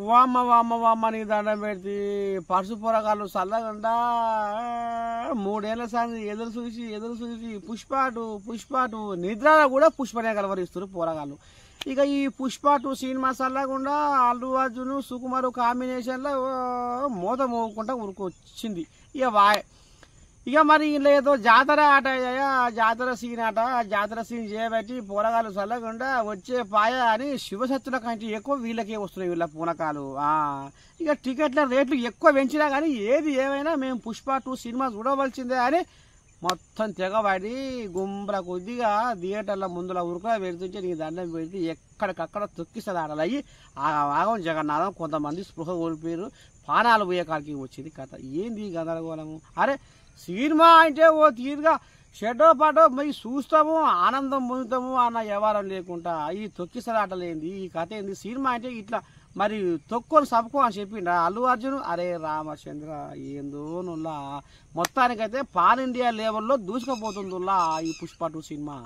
వామ్మ వామ్మ వామ్మ నీ దండం పెడితే పరుసు పొరగాళ్ళు చల్లకుండా 3 ఏళ్ల సాంగ్ ఎదురు చూసి పుష్పాటు నిద్రలో కూడా పుష్పనే కలవరిస్తారు పోరగాళ్ళు. ఇక ఈ పుష్ప2 సినిమా చల్లకుండా అల్లు అర్జున్ సుకుమార్ కాంబినేషన్లో మోత మోగుకుంటా ఉరికొచ్చింది. ఇక మరి లేదో జాతర ఆట జాతర సీన్ చేయబట్టి పూనకాలు చల్లకుండా వచ్చే పాయ అని శివశక్తుల కంటే ఎక్కువ వీళ్ళకే వస్తున్నాయి వీళ్ళ పూనకాలు. ఇక టికెట్ల రేట్లు ఎక్కువ పెంచినా కానీ ఏది ఏమైనా మేము పుష్ప2 సినిమా చూడవలసిందే అని మొత్తం తెగబడి గుంబ్ర కొద్దిగా థియేటర్ల ముందుల ఉరుకులా పెడుతుంటే నీ దండం పెడితే ఎక్కడికక్కడ తొక్కిస్తుంది ఆటలు అయ్యి ఆగం జగన్నాథం. కొంతమంది స్పృహ కోల్పోయారు, పానాలు పోయే కాడికి వచ్చింది కథ. ఏంది గందరగోళము? అరే సినిమా అంటే ఓ తీరుగా షెడో పాటో మరి చూస్తాము, ఆనందం పొందుతాము అన్న వ్యవహారం లేకుండా ఈ తొక్కిసలాటలు ఏంది, ఈ కథ ఏంది? సినిమా అంటే ఇట్లా మరి తొక్కొని సబుకో అని చెప్పిండ అల్లు అర్జున్. అరే రామచంద్ర ఏందో నుల్లా మొత్తానికైతే పాన్ ఇండియా లెవెల్లో దూసుకుపోతుందిలా ఈ పుష్ప2 సినిమా.